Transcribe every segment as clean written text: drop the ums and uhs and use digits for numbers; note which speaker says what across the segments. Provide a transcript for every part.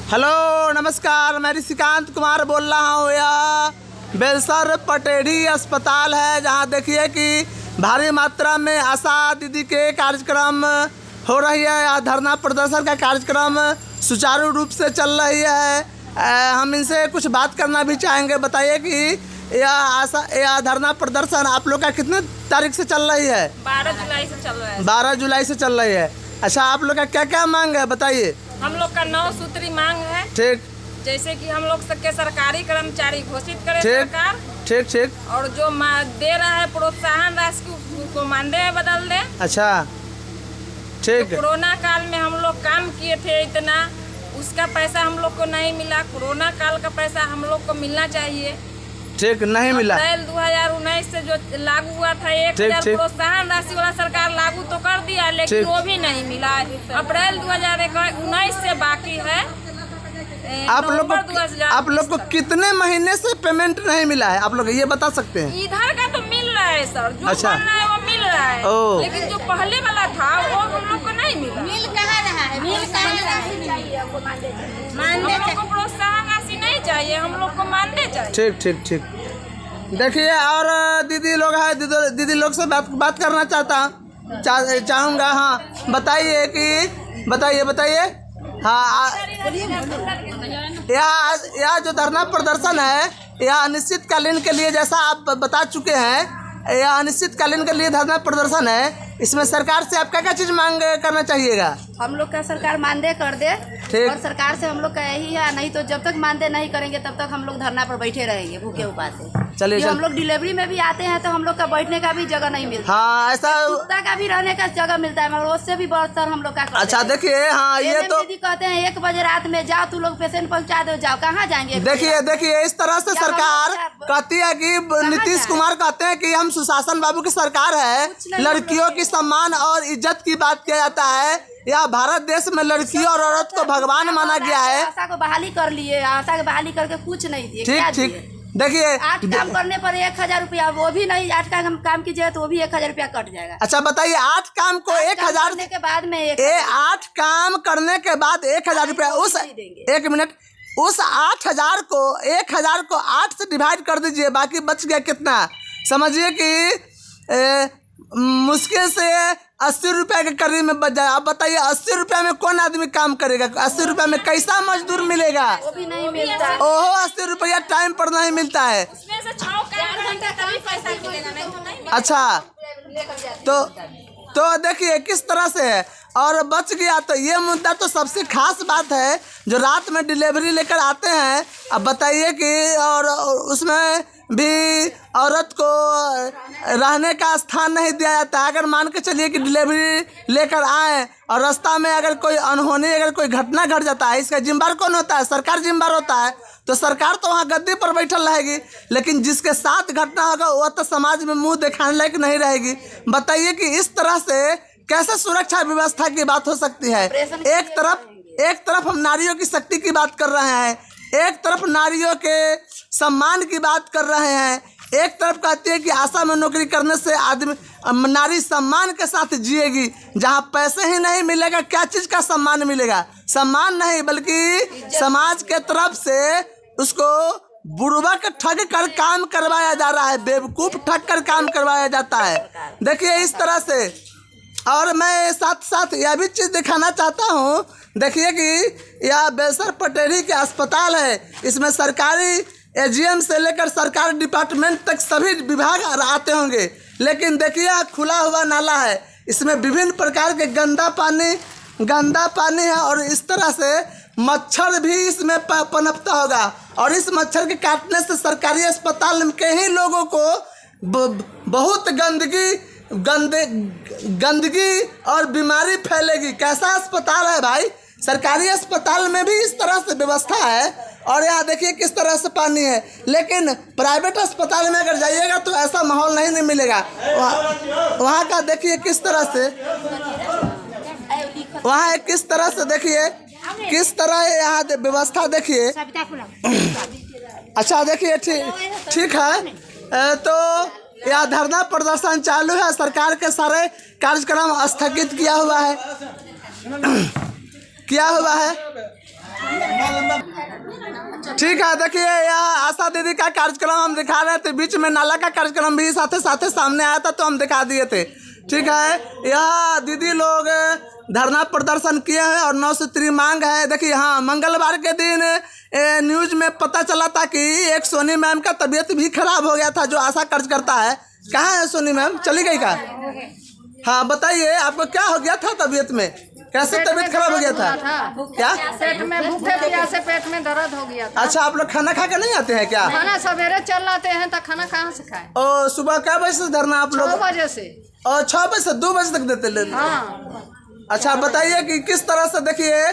Speaker 1: Hello नमस्कार, मैं ऋषिकांत कुमार बोल रहा हूँ। यह बेलसर पटेढ़ी अस्पताल है, जहाँ देखिए कि भारी मात्रा में आशा दीदी के कार्यक्रम हो रही है। यह धरना प्रदर्शन का कार्यक्रम सुचारू रूप से चल रही है। हम इनसे कुछ बात करना भी चाहेंगे। बताइए कि यह धरना प्रदर्शन आप लोग का कितने तारीख से चल रही है?
Speaker 2: 12 जुलाई से चल रहा है।
Speaker 1: 12 जुलाई से चल रही है। अच्छा, आप लोग का क्या क्या मांग है बताइए?
Speaker 2: हम लोग का 9 सूत्री मांग है।
Speaker 1: ठीक।
Speaker 2: जैसे कि हम लोग सबके सरकारी कर्मचारी घोषित करे सरकार।
Speaker 1: ठीक ठीक।
Speaker 2: और जो दे रहा है प्रोत्साहन राशि उसको मानदेय में बदल दे।
Speaker 1: अच्छा ठीक।
Speaker 2: तो कोरोना काल में हम लोग काम किए थे इतना, उसका पैसा हम लोग को नहीं मिला। कोरोना काल का पैसा हम लोग को मिलना चाहिए। ठीक, नहीं मिला। अप्रैल 2019 से जो लागू हुआ था 1000 प्रोत्साहन राशि वाला सरकार लागू तो कर दिया, लेकिन वो भी नहीं मिला। अप्रैल 2019 से बाकी है।
Speaker 1: आप लोग को कितने महीने से पेमेंट नहीं मिला है? आप लोग ये बता सकते हैं?
Speaker 2: इधर का तो मिल रहा है सर, जो
Speaker 1: अच्छा।
Speaker 2: बन रहा है वो मिल रहा है। लेकिन जो पहले वाला था वो हम लोग को नहीं मिला।
Speaker 3: मिल कहाँ रहा है? मिल चाहिए हमको
Speaker 2: हम लोग को प्रोत्साहन राशि नहीं चाहिए, हम लोग को मानदेय चाहिए।
Speaker 1: ठीक ठीक ठीक। देखिए, और दीदी लोग है, दीदी लोग से बात करना चाहूँगा। हाँ बताइए कि बताइए। हाँ, यह जो धरना प्रदर्शन है यह अनिश्चितकालीन के लिए, जैसा आप बता चुके हैं, यह अनिश्चितकालीन के लिए धरना प्रदर्शन है। इसमें सरकार से आप क्या चीज़ मांग करना चाहिएगा?
Speaker 3: हम लोग का सरकार मानदेय कर दे। और सरकार से हम लोग का यही है, नहीं तो जब तक मानदेय नहीं करेंगे तब तक हम लोग धरना पर बैठे रहेंगे भूखे उपासे। चलिए, हम लोग डिलीवरी में भी आते हैं तो हम लोग का बैठने का भी जगह नहीं मिलता।
Speaker 1: हाँ, ऐसा
Speaker 3: कुत्ता का भी रहने का जगह मिलता है, मगर उससे भी बहुत सर हम लोग का।
Speaker 1: अच्छा देखिए, हाँ ये तो
Speaker 3: दीदी कहते हैं 1 बजे रात में जाओ, तू लोग पेशेंट पहुंचा दो, जाओ कहाँ जाएंगे?
Speaker 1: देखिए इस तरह से सरकार कहती है कि नीतीश कुमार कहते हैं कि हम सुशासन बाबू की सरकार है, लड़कियों की सम्मान और इज्जत की बात किया जाता है। यह भारत देश में लड़की और औरत को भगवान माना गया है।
Speaker 3: आशा को बहाली कर लिए, आशा की बहाली करके कुछ नहीं दिए।
Speaker 1: ठीक। देखिए,
Speaker 3: 8 काम करने पर 1000 रुपया, वो भी नहीं। 8 का हम काम कीजिए तो वो भी 1000 रुपया कट जाएगा।
Speaker 1: अच्छा बताइए, 8 काम को 1000
Speaker 3: के बाद में
Speaker 1: 8 काम करने के बाद 1000 रुपया उस 1 मिनट, उस 8000 को 1000 को 8 से डिवाइड कर दीजिए, बाकी बच गया कितना? समझिए कि मुश्किल से 80 रुपये के करीब में बच जाए। आप बताइए 80 रुपये में कौन आदमी काम करेगा? 80 रुपये में कैसा मजदूर मिलेगा?
Speaker 3: वो भी नहीं मिलता।
Speaker 1: ओहो, 80 रुपया टाइम पर नहीं मिलता है।
Speaker 2: उसमें से 4 घंटा तभी पैसा मिलेगा, नहीं तो नहीं।
Speaker 1: अच्छा, तो देखिए किस तरह से है। और बच गया तो ये मुद्दा तो सबसे खास बात है, जो रात में डिलीवरी लेकर आते हैं। अब बताइए कि और उसमें भी औरत को रहने का स्थान नहीं दिया जाता। अगर मान के चलिए कि डिलीवरी लेकर आए और रास्ता में अगर कोई अनहोनी, अगर कोई घटना घट जाता है, इसका जिम्मेदार कौन होता है? सरकार जिम्मेदार होता है। तो सरकार तो वहाँ गद्दी पर बैठल रहेगी, लेकिन जिसके साथ घटना होगा वह तो समाज में मुंह दिखाने लायक नहीं रहेगी। बताइए कि इस तरह से कैसे सुरक्षा व्यवस्था की बात हो सकती है? एक तरफ हम नारियों की शक्ति की बात कर रहे हैं, एक तरफ नारियों के सम्मान की बात कर रहे हैं, एक तरफ कहती है कि आशा में नौकरी करने से नारी सम्मान के साथ जिएगी। जहाँ पैसे ही नहीं मिलेगा, क्या चीज़ का सम्मान मिलेगा? सम्मान नहीं, बल्कि समाज के तरफ से उसको बुड़बक ठग कर काम करवाया जा रहा है, बेवकूफ़ ठग कर काम करवाया जाता है। देखिए इस तरह से। और मैं साथ साथ यह भी चीज़ दिखाना चाहता हूँ। देखिए कि यह बेलसर पटेढ़ी के अस्पताल है। इसमें सरकारी एजीएम से लेकर सरकारी डिपार्टमेंट तक सभी विभाग आते होंगे, लेकिन देखिए खुला हुआ नाला है। इसमें विभिन्न प्रकार के गंदा पानी है, और इस तरह से मच्छर भी इसमें पनपता होगा। और इस मच्छर के काटने से सरकारी अस्पताल के ही लोगों को बहुत गंदगी और बीमारी फैलेगी। कैसा अस्पताल है भाई? सरकारी अस्पताल में भी इस तरह से व्यवस्था है, और यहाँ देखिए किस तरह से पानी है। लेकिन प्राइवेट अस्पताल में अगर जाइएगा तो ऐसा माहौल नहीं मिलेगा। वहाँ का देखिए किस तरह से, वहाँ किस तरह से, देखिए किस तरह यहाँ व्यवस्था देखिए। अच्छा देखिए, ठीक है। तो यह धरना प्रदर्शन चालू है। सरकार के सारे कार्यक्रम स्थगित किया हुआ है। ठीक है, देखिए यह आशा दीदी का कार्यक्रम हम दिखा रहे थे, बीच में नाला का कार्यक्रम भी साथ साथ सामने आया था तो हम दिखा दिए थे। ठीक है, यह दीदी लोग धरना प्रदर्शन किए हैं और 903 मांग है। देखिए हाँ, मंगलवार के दिन न्यूज में पता चला था कि एक सोनी मैम का तबीयत भी खराब हो गया था, जो आशा कार्यकर्ता है। कहाँ है सोनी मैम, चली गई का? हाँ बताइए, आपको क्या हो गया था तबीयत में, कैसे तबीयत खराब हो गया था? क्या
Speaker 4: पेट में भूखे प्यासे पेट में दर्द हो गया था।
Speaker 1: अच्छा, आप लोग खाना खा के नहीं आते हैं क्या?
Speaker 4: खाना सवेरे चल आते हैं तो खाना कहाँ से खाएं?
Speaker 1: और सुबह क्या बजे से धरना आप लोग?
Speaker 4: 6 बजे से।
Speaker 1: और 6 बजे से 2 बजे तक देते ले?
Speaker 4: हाँ।
Speaker 1: अच्छा बताइए कि किस तरह से, देखिए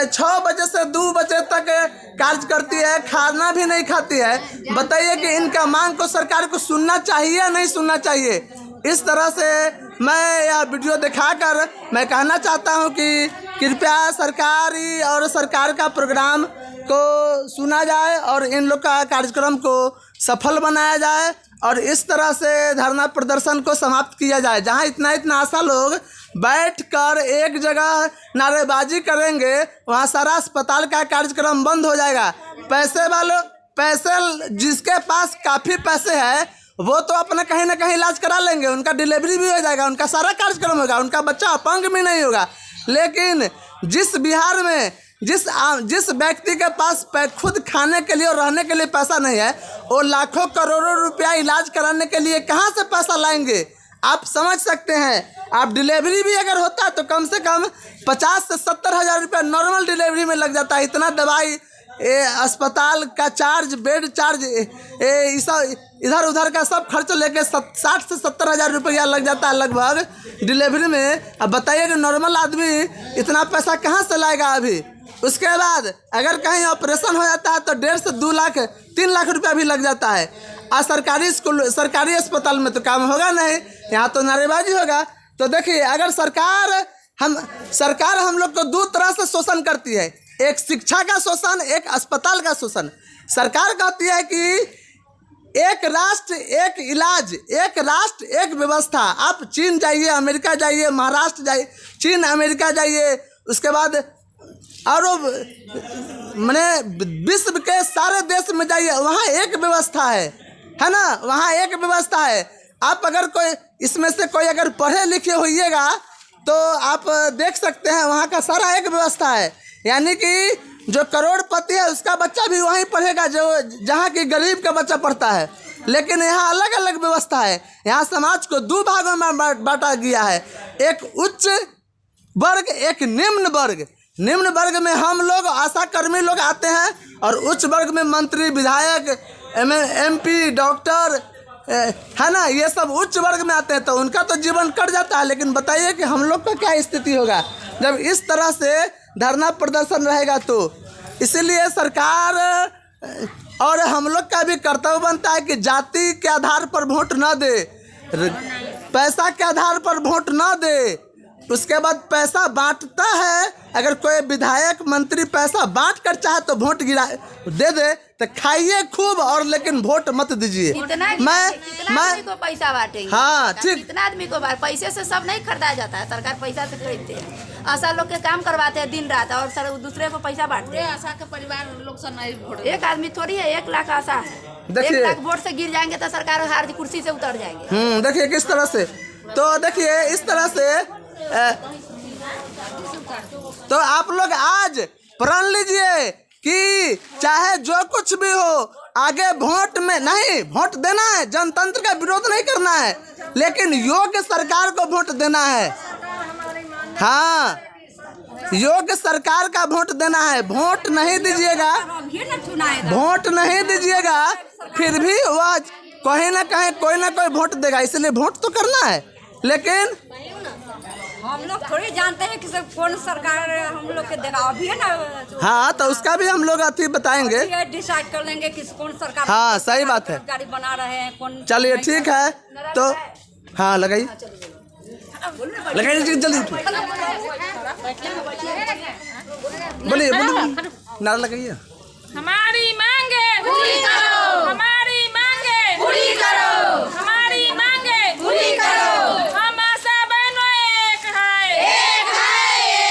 Speaker 1: 6 बजे से 2 बजे तक कार्य करती है, खाना भी नहीं खाती है। बताइए कि इनका मांग को सरकार को सुनना चाहिए या नहीं सुनना चाहिए? इस तरह से मैं यह वीडियो दिखाकर मैं कहना चाहता हूं कि कृपया सरकारी और सरकार का प्रोग्राम को सुना जाए और इन लोग का कार्यक्रम को सफल बनाया जाए और इस तरह से धरना प्रदर्शन को समाप्त किया जाए। जहां इतना आशा लोग बैठकर एक जगह नारेबाजी करेंगे, वहां सारा अस्पताल का कार्यक्रम बंद हो जाएगा। पैसे जिसके पास काफ़ी पैसे है वो तो अपना कहीं ना कहीं इलाज करा लेंगे, उनका डिलीवरी भी हो जाएगा, उनका सारा कार्यक्रम होगा, उनका बच्चा अपंग भी नहीं होगा। लेकिन जिस बिहार में जिस व्यक्ति के पास खुद खाने के लिए और रहने के लिए पैसा नहीं है, वो लाखों करोड़ों रुपया इलाज कराने के लिए कहाँ से पैसा लाएंगे? आप समझ सकते हैं। आप डिलीवरी भी अगर होता तो कम से कम 50 से 70 हज़ार रुपया नॉर्मल डिलीवरी में लग जाता है। इतना दवाई, अस्पताल का चार्ज, बेड चार्ज, इधर उधर का सब खर्च लेके 60 से 70 हज़ार रुपया लग जाता है लगभग डिलीवरी में। अब बताइए कि नॉर्मल आदमी इतना पैसा कहाँ से लाएगा अभी? उसके बाद अगर कहीं ऑपरेशन हो जाता है तो 1.5 से 2 लाख 3 लाख रुपया भी लग जाता है। और सरकारी अस्पताल में तो काम होगा नहीं, यहाँ तो नारेबाजी होगा। तो देखिए, अगर सरकार हम लोग को 2 तरह से शोषण करती है, एक शिक्षा का शोषण, एक अस्पताल का शोषण। सरकार कहती है कि एक राष्ट्र एक इलाज, एक राष्ट्र एक व्यवस्था। आप चीन जाइए, अमेरिका जाइए, महाराष्ट्र जाइए, चीन अमेरिका जाइए, उसके बाद और मैंने विश्व के सारे देश में जाइए, वहाँ एक व्यवस्था है ना, वहाँ एक व्यवस्था है। आप अगर कोई इसमें से कोई अगर पढ़े लिखे होइएगा तो आप देख सकते हैं वहाँ का सारा एक व्यवस्था है। यानी कि जो करोड़पति है उसका बच्चा भी वहीं पढ़ेगा जो जहाँ की गरीब का बच्चा पढ़ता है। लेकिन यहाँ अलग अलग व्यवस्था है। यहाँ समाज को 2 भागों में बांटा गया है, एक उच्च वर्ग, एक निम्न वर्ग। निम्न वर्ग में हम लोग आशा कर्मी लोग आते हैं और उच्च वर्ग में मंत्री, विधायक, MP, डॉक्टर है ना, ये सब उच्च वर्ग में आते हैं तो उनका तो जीवन कट जाता है। लेकिन बताइए कि हम लोग का क्या स्थिति होगा जब इस तरह से धरना प्रदर्शन रहेगा। तो इसीलिए सरकार और हम लोग का भी कर्तव्य बनता है कि जाति के आधार पर वोट न दे, पैसा के आधार पर वोट न दे। उसके बाद पैसा बांटता है, अगर कोई विधायक मंत्री पैसा बांट कर चाहे तो वोट दे तो खाइए खूब, और लेकिन वोट मत दीजिए।
Speaker 3: मैं को पैसा बांटेंगे।
Speaker 1: हाँ ठीक,
Speaker 3: कितना आदमी को पैसे से सब नहीं खरीदा जाता है, सरकार पैसा से खरीदते हैं। आशा लोग के काम करवाते हैं दिन रात और सर दूसरे को पैसा बांटते हैं। आशा के परिवार लोग से नहीं वोट, एक आदमी थोड़ी है, 1 लाख आशा है। 1 लाख वोट से गिर जाएंगे तो सरकार हार कुर्सी से उतर जाएंगे।
Speaker 1: देखिए किस तरह से। तो देखिए इस तरह से तो आप लोग आज प्रण लीजिए कि चाहे जो कुछ भी हो, आगे वोट में नहीं, वोट देना है, जनतंत्र का विरोध नहीं करना है, लेकिन योग्य सरकार को वोट देना है। हाँ, योग्य सरकार का वोट देना है। वोट नहीं दीजिएगा, वोट नहीं दीजिएगा, फिर भी वह कहीं ना कहीं कोई ना कोई वोट देगा। इसलिए वोट तो करना है, लेकिन
Speaker 2: हम लोग थोड़ी जानते हैं कि कौन सरकार हम लोग के देगा अभी है ना।
Speaker 1: हाँ, तो उसका भी हम लोग अति बताएंगे,
Speaker 2: डिसाइड कर लेंगे कि कौन सरकार।
Speaker 1: हाँ सही बात है,
Speaker 2: गाड़ी बना रहे हैं कौन। चलिए
Speaker 1: ठीक है, तो हाँ लगाइए जल्दी बोलिए नारा लगाइए।
Speaker 2: हमारी मांगे पूरी करो, हमारी मांगे पूरी करो, हमारी मांगे पूरी करो। हम आशा बहनों एक है, एक है,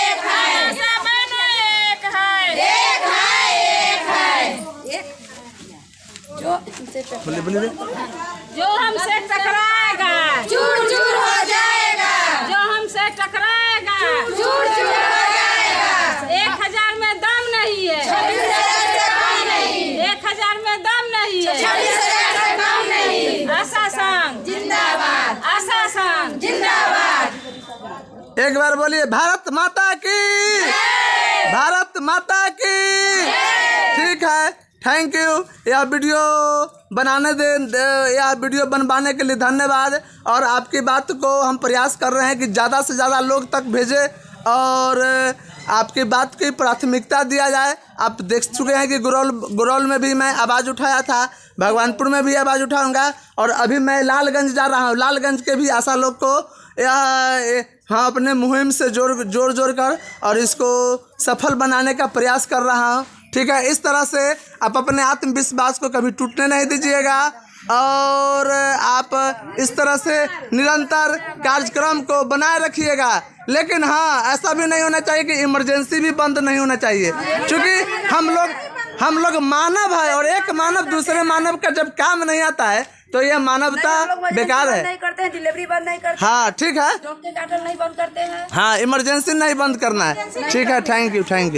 Speaker 2: एक है। आशा बहनों एक है, एक है, एक है।
Speaker 1: बोलिए बोलिए।
Speaker 2: जो हमसे टकराएगा
Speaker 3: चूर चूर हो जाएगा,
Speaker 2: जो हमसे टकराएगा
Speaker 3: चूर चूर हो जाएगा।
Speaker 2: 1000 में दम नहीं है,
Speaker 3: 26,000 से कम नहीं,
Speaker 2: 1000 में दम नहीं है।
Speaker 3: 26,000 से कम नहीं।
Speaker 2: आशा संघ
Speaker 3: जिंदाबाद,
Speaker 2: आशा संघ
Speaker 3: जिंदाबाद।
Speaker 1: एक बार बोलिए भारत माता की, भारत माता की। ठीक है, थैंक यू। यह वीडियो यह वीडियो बनवाने के लिए धन्यवाद। और आपकी बात को हम प्रयास कर रहे हैं कि ज़्यादा से ज़्यादा लोग तक भेजें और आपकी बात की प्राथमिकता दिया जाए। आप देख चुके हैं कि गुरौल में भी मैं आवाज़ उठाया था, भगवानपुर में भी आवाज़ उठाऊंगा और अभी मैं लालगंज जा रहा हूँ। लालगंज के भी आशा लोग को हाँ अपने मुहिम से जोड़ कर और इसको सफल बनाने का प्रयास कर रहा हूँ। ठीक है, इस तरह से आप अपने आत्मविश्वास को कभी टूटने नहीं दीजिएगा और आप इस तरह से निरंतर कार्यक्रम को बनाए रखिएगा। लेकिन हाँ, ऐसा भी नहीं होना चाहिए कि इमरजेंसी भी बंद नहीं होना चाहिए, क्योंकि हम लोग मानव है और एक मानव दूसरे मानव का जब काम नहीं आता है तो यह मानवता बेकार है।
Speaker 3: नहीं करते हैं, डिलीवरी बंद नहीं करते।
Speaker 1: हाँ ठीक है,
Speaker 3: डॉक्टर नहीं बंद करते हैं।
Speaker 1: हाँ इमरजेंसी नहीं बंद करना है। ठीक है, थैंक यू।